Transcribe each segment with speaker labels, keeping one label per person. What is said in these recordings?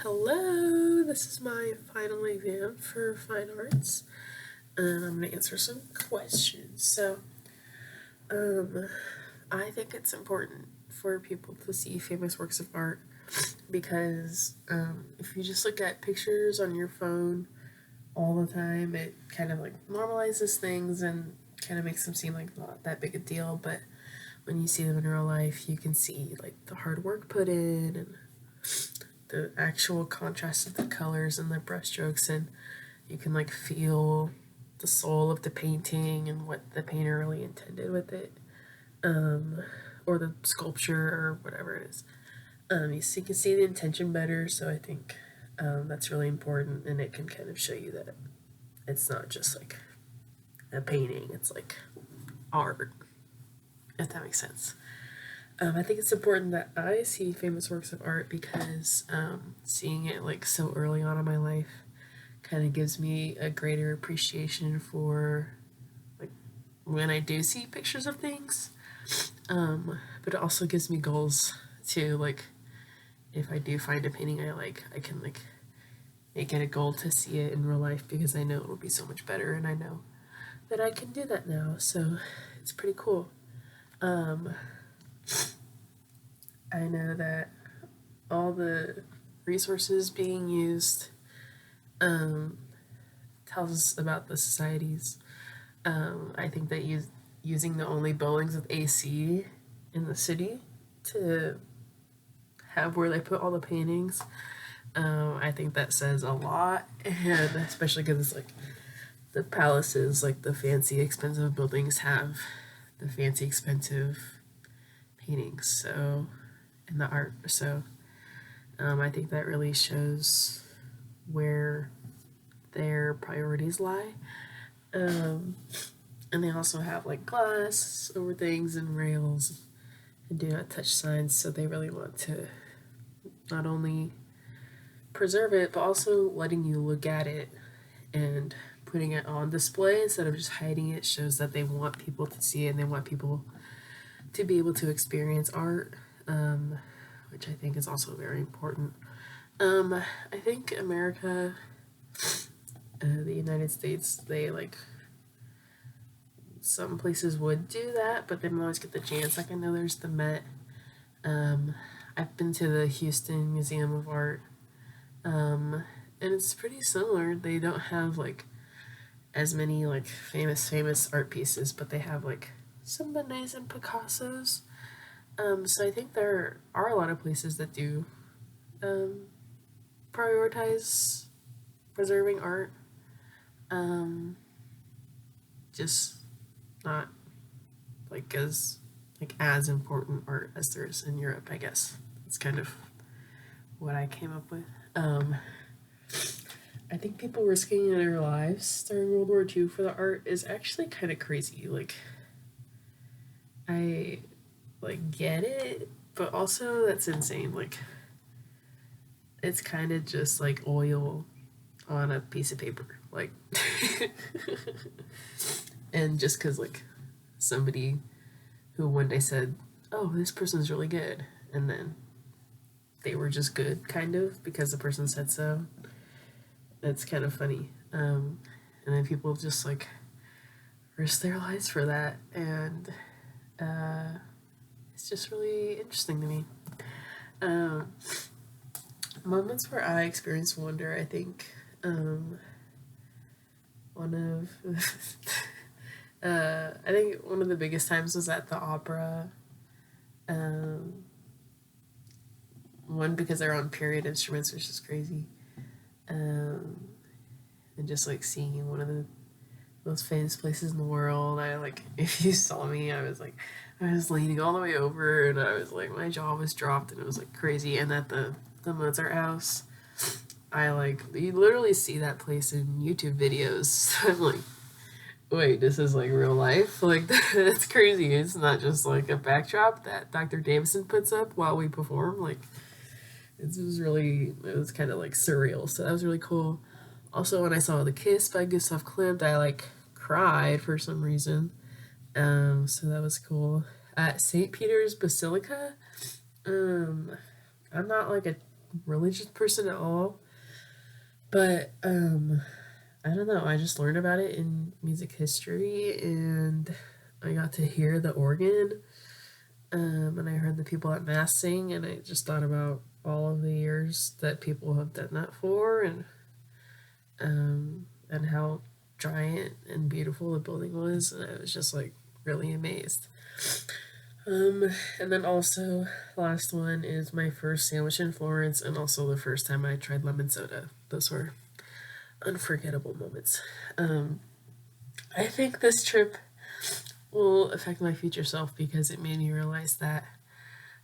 Speaker 1: Hello, this is my final exam for fine arts, and I'm going to answer some questions. Um, I think it's important for people to see famous works of art because if you just look at pictures on your phone all the time, it kind of like normalizes things and kind of makes them seem like not that big a deal. But when you see them in real life, you can see like the hard work put in and the actual contrast of the colors and the brushstrokes, and you can like feel the soul of the painting and what the painter really intended with it, or the sculpture or whatever it is. You can see the intention better, so I think that's really important, and it can kind of show you that it's not just like a painting, it's like art, if that makes sense. I think it's important that I see famous works of art because seeing it like so early on in my life kind of gives me a greater appreciation for like when I do see pictures of things. But it also gives me goals to like if I do find a painting I like, I can like make it a goal to see it in real life because I know it will be so much better, and I know that I can do that now. So it's pretty cool. I know that all the resources being used tells us about the societies. I think that using the only buildings with AC in the city to have where they put all the paintings, I think that says a lot, and especially because it's like the palaces, like the fancy, expensive buildings, have the fancy, expensive paintings. So, and the art. So, I think that really shows where their priorities lie. And they also have like glass over things and rails and do not touch signs. So they really want to not only preserve it, but also letting you look at it and putting it on display instead of just hiding it shows that they want people to see it and they want people to be able to experience art, which I think is also very important. I think America, the United States, they like some places would do that, but they don't always get the chance. Like I know there's the Met. I've been to the Houston Museum of Art, and it's pretty similar. They don't have like as many like famous art pieces, but they have like some Monets and Picassos. So I think there are a lot of places that do prioritize preserving art. Just not like as important art as there is in Europe, I guess. It's kind of what I came up with. I think people risking their lives during World War II for the art is actually kind of crazy. Like, I like get it, but also that's insane. Like, it's kind of just like oil on a piece of paper, like, and just because like somebody who one day said, "Oh, this person's really good," and then they were just good, kind of because the person said so. It's kind of funny. And then people just like risk their lives for that, and it's just really interesting to me. Um, Moments where I experience wonder, I think one of I think one of the biggest times was at the opera. Um, One because they're on period instruments, which is crazy. Um, and just like seeing one of the most famous places in the world. I like if you saw me, I was leaning all the way over, and I was like my jaw was dropped, and it was like crazy. And at the Mozart House, I like you literally see that place in YouTube videos. I'm like, wait, this is like real life? Like that's crazy. It's not just like a backdrop that Dr. Davison puts up while we perform. Like it was kind of like surreal. So that was really cool. Also, when I saw The Kiss by Gustav Klimt, I like cried for some reason. So that was cool. At St. Peter's Basilica, um, I'm not like a religious person at all, but I don't know. I just learned about it in music history, and I got to hear the organ, and I heard the people at mass sing, and I just thought about all of the years that people have done that for, and how giant and beautiful the building was, and I was just like really amazed. Um, and then also, last one is my first sandwich in Florence, and also the first time I tried lemon soda. Those were unforgettable moments. Um, I think this trip will affect my future self because it made me realize that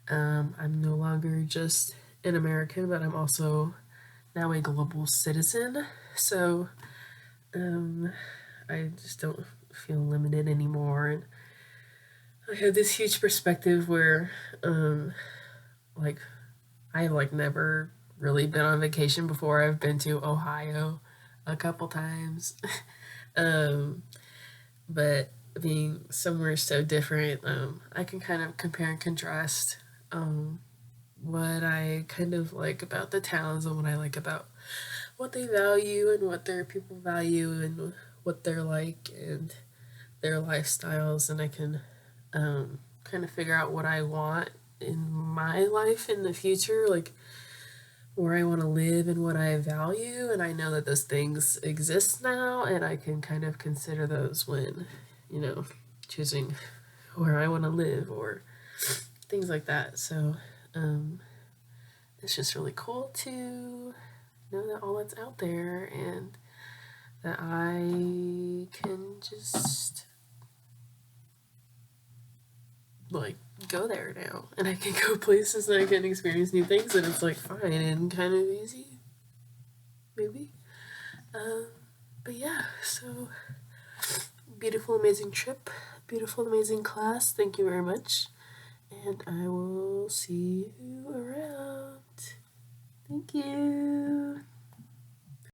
Speaker 1: I'm no longer just an American, but I'm also now a global citizen. So um, I just don't feel limited anymore. And I have this huge perspective where, like, I've like never really been on vacation before. I've been to Ohio a couple times. um, but being somewhere so different, I can kind of compare and contrast um, what I kind of like about the towns and what I like about what they value and what their people value and what they're like and their lifestyles. And I can kind of figure out what I want in my life in the future, like where I want to live and what I value. And I know that those things exist now, and I can kind of consider those when, you know, choosing where I want to live or things like that. So it's just really cool to know that all that's out there and that I can just like go there now and I can go places and I can experience new things and it's like fine and kind of easy, maybe. Um, but yeah, so beautiful, amazing trip, beautiful, amazing class. Thank you very much. And I will see you around. Thank you.